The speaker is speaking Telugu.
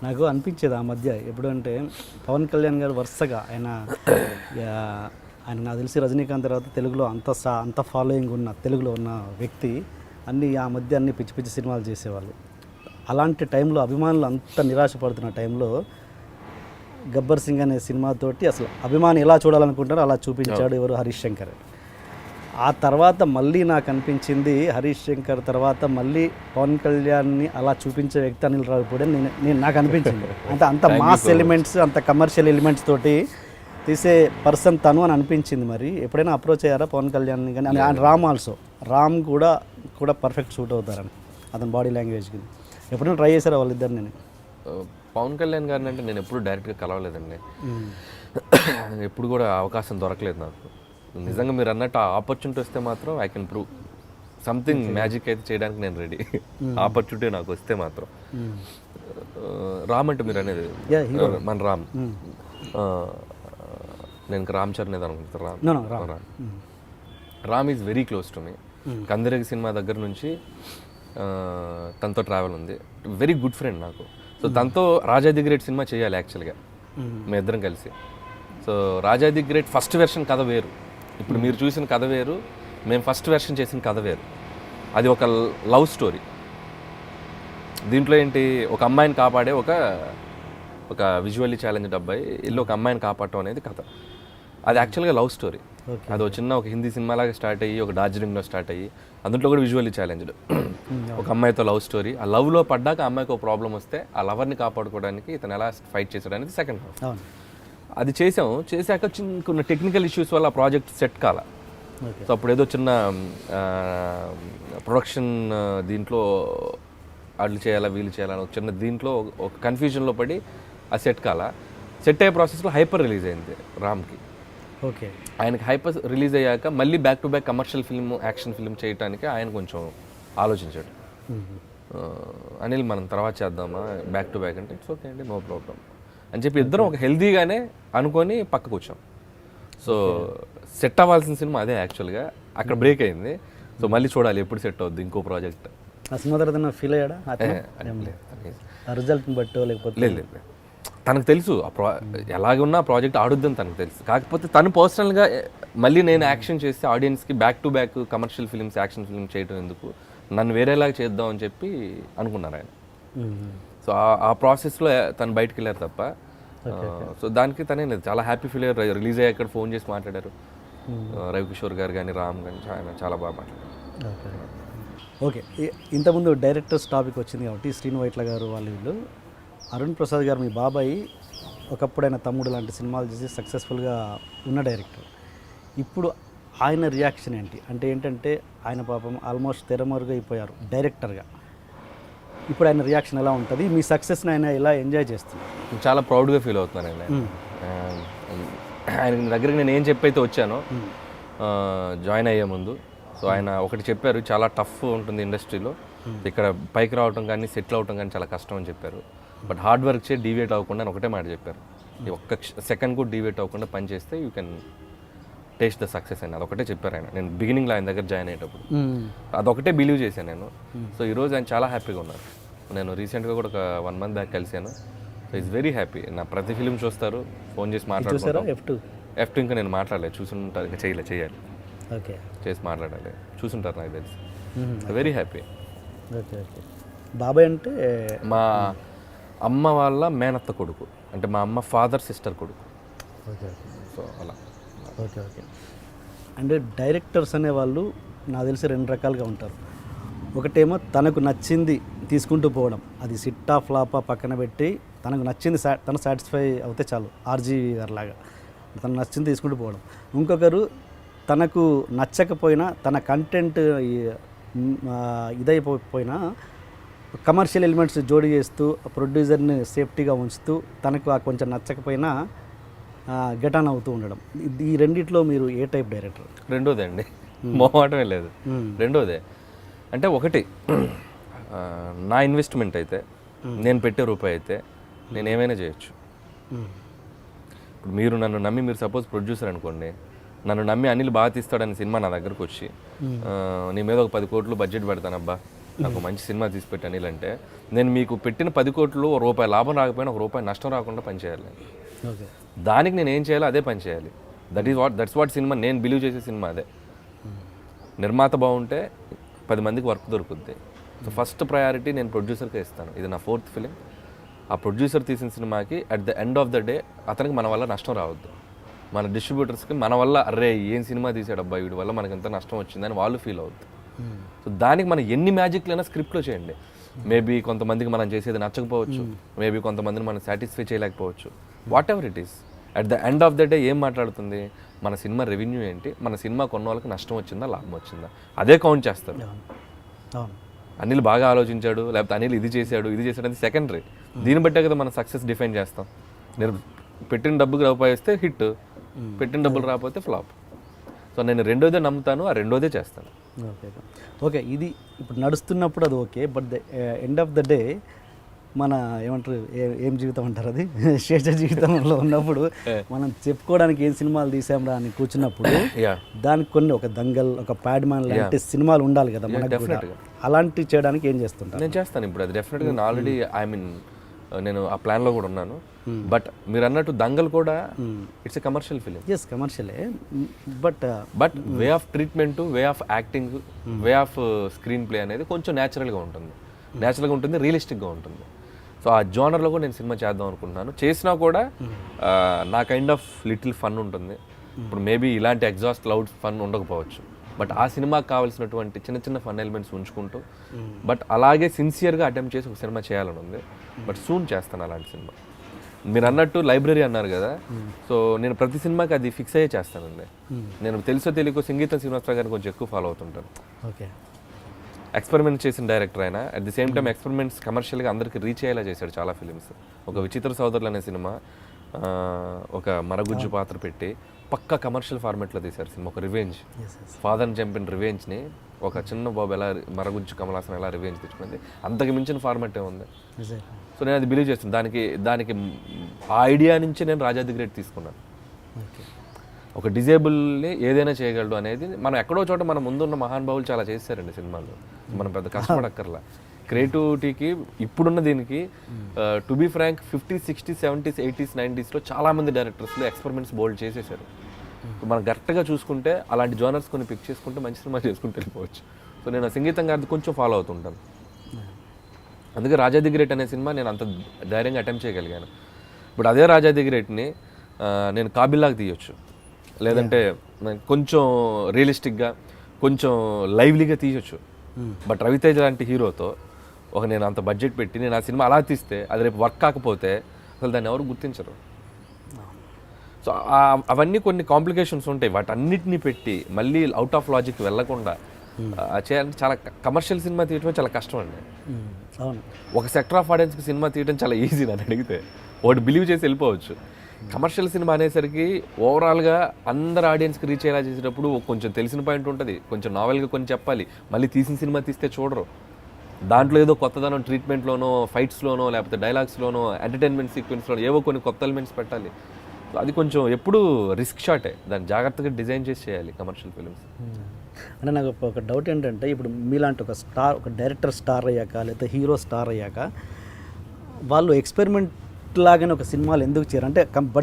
నాకు అనిపించేది ఆ మధ్య ఎప్పుడంటే పవన్ కళ్యాణ్ గారు వరుసగా ఆయన నాకు తెలిసి రజనీకాంత్ తర్వాత తెలుగులో అంత ఫాలోయింగ్ ఉన్న తెలుగులో ఉన్న వ్యక్తి ఆ మధ్య అన్ని పిచ్చి పిచ్చి సినిమాలు చేసేవాళ్ళు. అలాంటి టైంలో అభిమానులు అంత నిరాశపడుతున్న టైంలో గబ్బర్ సింగ్ అనే సినిమాతోటి అసలు అభిమాని ఎలా చూడాలనుకుంటారో అలా చూపించాడు ఎవరు, హరీష్ శంకర్. ఆ తర్వాత మళ్ళీ నాకు అనిపించింది హరీష్ శంకర్ తర్వాత మళ్ళీ పవన్ కళ్యాణ్ని అలా చూపించే వ్యక్తి అనిల్ రావిపూడి నేను నాకు అనిపించింది. అంత మాస్ ఎలిమెంట్స్, అంత కమర్షియల్ ఎలిమెంట్స్ తోటి తీసే పర్సన్ తను అని అనిపించింది. మరి ఎప్పుడైనా అప్రోచ్ అయ్యారా పవన్ కళ్యాణ్ని? కానీ రామ్ ఆల్సో, రామ్ కూడా పర్ఫెక్ట్ సూట్ అవుతారని అతని బాడీ లాంగ్వేజ్కి. ఎప్పుడైనా ట్రై చేశారా వాళ్ళిద్దరు? నేను పవన్ కళ్యాణ్ గారిని అంటే నేను ఎప్పుడు డైరెక్ట్గా కలవలేదండి, ఎప్పుడు కూడా అవకాశం దొరకలేదు నాకు. నిజంగా మీరు అన్నట్టు ఆ ఆపర్చునిటీ వస్తే మాత్రం I can prove something magic అయితే చేయడానికి నేను రెడీ. ఆపర్చునిటీ నాకు వస్తే మాత్రం. రామ్ అంటే మీరు అనేది మన రామ్, నేను రామ్ చరణ్ ఏదో అనుకుంటాను. Ram is very close to me. Kandireega cinema దగ్గర నుంచి తనతో ట్రావెల్ ఉంది. వెరీ గుడ్ ఫ్రెండ్ నాకు. సో తనతో రాజా ది గ్రేట్ సినిమా చేయాలి యాక్చువల్గా మీ ఇద్దరం కలిసి. So Raja the great first version కథ వేరు, ఇప్పుడు మీరు చూసిన కథ వేరు, మేము ఫస్ట్ వెర్షన్ చేసిన కథ వేరు. అది ఒక లవ్ స్టోరీ. దీంట్లో ఏంటి, ఒక అమ్మాయిని కాపాడే ఒక విజువల్లీ ఛాలెంజ్డ్ అబ్బాయి ఇల్లు ఒక అమ్మాయిని కాపాడటం అనేది కథ. అది యాక్చువల్గా లవ్ స్టోరీ. అది ఒక హిందీ సినిమాలాగా స్టార్ట్ అయ్యి ఒక డార్జిలింగ్లో స్టార్ట్ అయ్యి అందులో కూడా విజువల్లీ ఛాలెంజ్డ్ ఒక అమ్మాయితో లవ్ స్టోరీ. ఆ లవ్లో పడ్డాక అమ్మాయికి ఒక ప్రాబ్లం వస్తే ఆ లవర్ని కాపాడుకోవడానికి ఇతను ఎలా ఫైట్ చేశాడు అనేది సెకండ్ హాఫ్. అది చేశాక కొన్ని టెక్నికల్ ఇష్యూస్ వల్ల ఆ ప్రాజెక్ట్ సెట్ కాల. సో అప్పుడు ఏదో చిన్న ప్రొడక్షన్ దీంట్లో వాళ్ళు చేయాలా వీళ్ళు చేయాలని ఒక చిన్న దీంట్లో ఒక కన్ఫ్యూజన్లో పడి ఆ సెట్ అయ్యే ప్రాసెస్లో హైపర్ రిలీజ్ అయింది రామ్కి. ఓకే, ఆయనకి హైపర్ రిలీజ్ అయ్యాక మళ్ళీ back to back commercial film, action film చేయడానికి ఆయన కొంచెం ఆలోచించాడు. అనిల్ మనం తర్వాత చేద్దామా బ్యాక్ టు బ్యాక్ అంటే ఇట్స్ ఓకే అండి, నో ప్రాబ్లం అని చెప్పి ఇద్దరం ఒక హెల్దీగానే అనుకొని పక్కకు వచ్చాం. సో సెట్ అవ్వాల్సిన సినిమా అదే యాక్చువల్గా, అక్కడ బ్రేక్ అయింది. సో మళ్ళీ చూడాలి ఎప్పుడు సెట్ అవుద్ది ఇంకో ప్రాజెక్ట్. ఆ సినిమా తర్వాత ఫీల్ అయ్యాడా రిజల్ట్ని బట్టో లేకపోతే? లేదు, తనకు తెలుసు ఎలాగున్నా ప్రాజెక్ట్ ఆడుద్దని తనకు తెలుసు. కాకపోతే తను పర్సనల్గా మళ్ళీ నేను యాక్షన్ చేస్తే ఆడియన్స్కి back to back commercial films, action film చేయడం ఎందుకు, నన్ను వేరేలాగా చేద్దాం అని చెప్పి అనుకున్నారు ఆయన. సో ఆ ప్రాసెస్లో తను బయటకు వెళ్ళారు తప్ప. సో దానికి తనే చాలా హ్యాపీ ఫీల్ అయ్యారు. రిలీజ్ అయ్యాక ఫోన్ చేసి మాట్లాడారు రవికిషోర్ గారు కానీ రామ్ కానీ, ఆయన చాలా బాగా మాట్లాడారు. ఓకే, ఇంతకుముందు డైరెక్టర్స్ టాపిక్ వచ్చింది కాబట్టి శ్రీను వైట్ల గారు వీళ్ళు అరుణ్ ప్రసాద్ గారు మీ బాబాయ్ ఒకప్పుడు ఆయన తమ్ముడు లాంటి సినిమాలు చేసి సక్సెస్ఫుల్గా ఉన్న డైరెక్టర్. ఇప్పుడు ఆయన రియాక్షన్ ఏంటి అంటే ఏంటంటే ఆయన పాపం ఆల్మోస్ట్ తెరమరుగు అయిపోయారు డైరెక్టర్గా. ఇప్పుడు ఆయన రియాక్షన్ ఎలా ఉంటుంది, మీ సక్సెస్ని ఆయన ఎలా ఎంజాయ్ చేస్తున్నారు? చాలా ప్రౌడ్గా ఫీల్ అవుతున్నాను ఆయన దగ్గరికి. నేను ఏం చెప్పైతే వచ్చానో జాయిన్ అయ్యే ముందు, సో ఆయన ఒకటి చెప్పారు, చాలా టఫ్ ఉంటుంది ఇండస్ట్రీలో, ఇక్కడ పైకి రావటం కానీ సెటిల్ అవటం కానీ చాలా కష్టం అని చెప్పారు. బట్ హార్డ్ వర్క్ చేసి డీవియేట్ అవ్వకుండా అని ఒకటే మాట చెప్పారు, ఒక్క సెకండ్ కూడా డీవియేట్ అవ్వకుండా పని చేస్తే you can taste the success అని. అదొకటే చెప్పారు ఆయన. నేను బిగినింగ్లో ఆయన దగ్గర జాయిన్ అయ్యేటప్పుడు అదొకటే బిలీవ్ చేశాను నేను. సో ఈరోజు ఆయన చాలా హ్యాపీగా ఉన్నారు. నేను రీసెంట్గా కూడా ఒక 1 month బ్యాక్ కలిశాను. So is very happy. నా ప్రతి ఫిలిం చూస్తారు, ఫోన్ చేసి మాట్లాడుతారు. F2 ఇంకా నేను మాట్లాడలేదు, చూసుంటారు, ఇంకా చేయాలి, ఓకే చేసి మాట్లాడాలి, చూసుంటారు నాకు తెలిసి. Very happy. Okay okay. బాబాయ్ అంటే మా అమ్మ వాళ్ళ మేనత్త కొడుకు, అంటే మా అమ్మ ఫాదర్ సిస్టర్ కొడుకు. ఓకే, సో అలా. Okay okay. అంటే డైరెక్టర్స్ అనేవాళ్ళు నాకు తెలిసి 2 రకాలుగా ఉంటారు. ఒకటేమో తనకు నచ్చింది తీసుకుంటూ పోవడం, అది సిట్టా ఫ్లాపా పక్కన పెట్టి తనకు నచ్చింది తను సాటిస్ఫై అవుతే చాలు, ఆర్జీ గారిలాగా తనకు నచ్చింది తీసుకుంటూ పోవడం. ఇంకొకరు తనకు నచ్చకపోయినా తన కంటెంట్ ఇదైపోయినా కమర్షియల్ ఎలిమెంట్స్ జోడి చేస్తూ ప్రొడ్యూసర్ని సేఫ్టీగా ఉంచుతూ తనకు కొంచెం నచ్చకపోయినా గెట్ ఆన్ అవుతూ ఉండడం. ఈ రెండిట్లో మీరు ఏ టైప్ డైరెక్టర్? రెండోదే అండి, మొహమాటమే లేదు, రెండోదే. అంటే ఒకటి నా ఇన్వెస్ట్మెంట్ అయితే, నేను పెట్టే రూపాయి అయితే నేను ఏమైనా చేయొచ్చు. ఇప్పుడు మీరు నన్ను నమ్మి, మీరు సపోజ్ ప్రొడ్యూసర్ అనుకోండి, నన్ను నమ్మి అనిల్ బాగా తీస్తాడని సినిమా నా దగ్గరకు వచ్చి నీ మీద ఒక 10 కోట్లు బడ్జెట్ పెడతానబ్బా నాకు మంచి సినిమా తీసి పెట్టి అనిల్ అంటే నేను మీకు పెట్టిన 10 కోట్లు ₹1 లాభం రాకపోయినా ₹1 నష్టం రాకుండా పనిచేయాలి. ఓకే. దానికి నేను ఏం చేయాలో అదే పని చేయాలి. దట్స్ వాట్ సినిమా నేను బిలీవ్ చేసే సినిమా అదే. నిర్మాత బాగుంటే 10 మందికి వర్క్ దొరుకుద్ది. సో ఫస్ట్ ప్రయారిటీ నేను ప్రొడ్యూసర్కే ఇస్తాను. ఇది నా 4th ఫిలిం. ఆ ప్రొడ్యూసర్ తీసిన సినిమాకి at the end of the day అతనికి మన వల్ల నష్టం రావద్దు. మన డిస్ట్రిబ్యూటర్స్కి మన వల్ల అరే ఏం సినిమా తీసాడు అబ్బాయి వీడి వల్ల మనకి ఎంత నష్టం వచ్చిందని వాళ్ళు ఫీల్ అవుద్ది. సో దానికి మనం ఎన్ని మ్యాజిక్లైనా స్క్రిప్ట్లో చేయండి. మేబీ కొంతమందికి మనం చేసేది నచ్చకపోవచ్చు, మేబీ కొంతమందిని మనం సాటిస్ఫై చేయలేకపోవచ్చు. What ever it is, at the end of the day ఏం మాట్లాడుతుంది, మన సినిమా రెవెన్యూ ఏంటి, మన సినిమా కొన్న వాళ్ళకి నష్టం వచ్చిందా లాభం వచ్చిందా అదే కౌంట్ చేస్తారు. అనిల్ బాగా ఆలోచించాడు లేకపోతే అనిల్ ఇది చేశాడు అది సెకండరీ. దీన్ని బట్టే కదా మనం సక్సెస్ డిఫైన్ చేస్తాం. నేను పెట్టిన డబ్బుకి రూపాయి ఇస్తే హిట్, పెట్టిన డబ్బులు రాకపోతే ఫ్లాప్. సో నేను రెండోదే నమ్ముతాను, ఆ రెండోదే చేస్తాను. Okay okay. ఇది ఇప్పుడు నడుస్తున్నప్పుడు అది okay, but the end of the day మన ఏమంటారు ఏం జీవితం అంటారు అది శేష జీవితంలో ఉన్నప్పుడు మనం చెప్పుకోవడానికి ఏం సినిమాలు తీసాంరా అని కూర్చున్నప్పుడు దానికి కొన్ని ఒక దంగల్, ఒక ప్యాడ్ మ్యాన్ లాంటి సినిమాలు ఉండాలి కదా మనకు కూడా. అలాంటివి చేయడానికి ఏం చేస్తుంటారు? నేను చేస్తాను ఇప్పుడు అది డెఫినెట్గా. నేను ఆల్రెడీ నేను ఆ ప్లాన్లో కూడా ఉన్నాను. బట్ మీరు అన్నట్టు దంగల్ కూడా it's a commercial film. Yes కమర్షియలే, but way of treatment, way of acting, way of screenplay అనేది కొంచెం న్యాచురల్గా ఉంటుంది, రియలిస్టిక్గా ఉంటుంది. సో ఆ జోనర్లో కూడా నేను సినిమా చేద్దాం అనుకుంటున్నాను. చేసినా కూడా నా కైండ్ ఆఫ్ లిటిల్ ఫన్ ఉంటుంది. ఇప్పుడు మేబీ ఇలాంటి ఎగ్జాస్ట్ లౌడ్ ఫన్ ఉండకపోవచ్చు, బట్ ఆ సినిమాకి కావాల్సినటువంటి చిన్న చిన్న ఫన్ ఎలిమెంట్స్ ఉంచుకుంటూ బట్ అలాగే సిన్సియర్గా అటెంప్ట్ చేసి ఒక సినిమా చేయాలని ఉంది. బట్ సూన్ చేస్తాను అలాంటి సినిమా. మీరు అన్నట్టు లైబ్రరీ అన్నారు కదా, సో నేను ప్రతి సినిమాకి అది ఫిక్స్ అయ్యే చేస్తానండి. నేను తెలుసో తెలియకో సంగీతం శ్రీనివాసరావు గారిని కొంచెం ఎక్కువ ఫాలో అవుతుంటాను. ఓకే. ఎక్స్పెరిమెంట్ చేసిన డైరెక్టర్ ఆయన. At the same time experiments కమర్షియల్గా అందరికీ రీచ్ అయ్యేలా చేశాడు చాలా ఫిలిమ్స్. ఒక విచిత్ర సోదరులు అనే సినిమా ఒక మరగుజ్జు పాత్ర పెట్టి పక్కా కమర్షియల్ ఫార్మాట్లో తీశారు సినిమా. ఒక రివెంజ్, ఫాదర్ని చంపిన రివెంజ్ని ఒక చిన్న బాబు ఎలా మరగుజ్జు కమలాసన్ ఎలా రివెంజ్ తెచ్చుకుంది, అంతకు మించిన ఫార్మాట్ ఉంది. సో నేను అది బిలీవ్ చేస్తాను. దానికి ఆ ఐడియా నుంచి నేను రాజా ది గ్రేట్ తీసుకున్నాను. ఒక డిజేబుల్ని ఏదైనా చేయగలడు అనేది మనం ఎక్కడో చోట మన ముందున్న మహానుభావులు చాలా చేశారండి సినిమాల్లో. మనం పెద్ద కష్టపడక్కర్లా. క్రియేటివిటీకి ఇప్పుడున్న దీనికి to be Frank 50s, 60s, 70s, 80s, 90sలో చాలామంది డైరెక్టర్స్లో ఎక్స్పెరిమెంట్స్ బోల్డ్ చేసేసారు. మనం కరెక్ట్గా చూసుకుంటే అలాంటి జోనర్స్ కొన్ని పిక్ చేసుకుంటే మంచి సినిమా చేసుకుంటూ వెళ్ళిపోవచ్చు. సో నేను సంగీతం గారిది కొంచెం ఫాలో అవుతుంటాను. అందుకే రాజా ది గ్రేట్ అనే సినిమా నేను అంత ధైర్యంగా అటెంప్ట్ చేయగలిగాను. ఇప్పుడు అదే రాజా ది గ్రేట్ని నేను కాబిల్లాగా తీయొచ్చు, లేదంటే కొంచెం రియలిస్టిక్గా కొంచెం లైవ్లీగా తీయొచ్చు. బట్ రవితేజ లాంటి హీరోతో నేను అంత బడ్జెట్ పెట్టి నేను ఆ సినిమా అలా తీస్తే అది రేపు వర్క్ కాకపోతే అసలు దాన్ని ఎవరు గుర్తించరు. సో అవన్నీ కొన్ని కాంప్లికేషన్స్ ఉంటాయి. వాటన్నిటిని పెట్టి మళ్ళీ అవుట్ ఆఫ్ లాజిక్ వెళ్ళకుండా చేయాలంటే చాలా కమర్షియల్ సినిమా తీయటమే చాలా కష్టం అండి. ఒక సెక్టర్ ఆఫ్ ఆడియన్స్కి సినిమా తీయడం చాలా ఈజీ. నన్ను అడిగితే వాడు బిలీవ్ చేసి వెళ్ళిపోవచ్చు. కమర్షియల్ సినిమా అనేసరికి ఓవరాల్గా అందరు ఆడియన్స్కి రీచ్ అయ్యేలా చేసేటప్పుడు కొంచెం తెలిసిన పాయింట్ ఉంటుంది, కొంచెం నావెల్గా కొన్ని చెప్పాలి. మళ్ళీ తీసిన సినిమా తీస్తే చూడరు. దాంట్లో ఏదో కొత్తదనం ట్రీట్మెంట్లోనో, ఫైట్స్లోనో, లేకపోతే డైలాగ్స్లోనో, ఎంటర్టైన్మెంట్ సీక్వెన్స్లోనో ఏవో కొన్ని కొత్త ఎలిమెంట్స్ పెట్టాలి. సో అది కొంచెం ఎప్పుడు రిస్క్ షాటే. దాన్ని జాగ్రత్తగా డిజైన్ చేసి చేయాలి కమర్షియల్ ఫిలిమ్స్. అంటే నాకు ఒక డౌట్ ఏంటంటే, ఇప్పుడు మీలాంటి ఒక డైరెక్టర్ స్టార్ అయ్యాక లేకపోతే హీరో స్టార్ అయ్యాక వాళ్ళు ఎక్స్పెరిమెంట్ లాగానే ఒక సినిమాలు ఎందుకు చేయరు? అంటే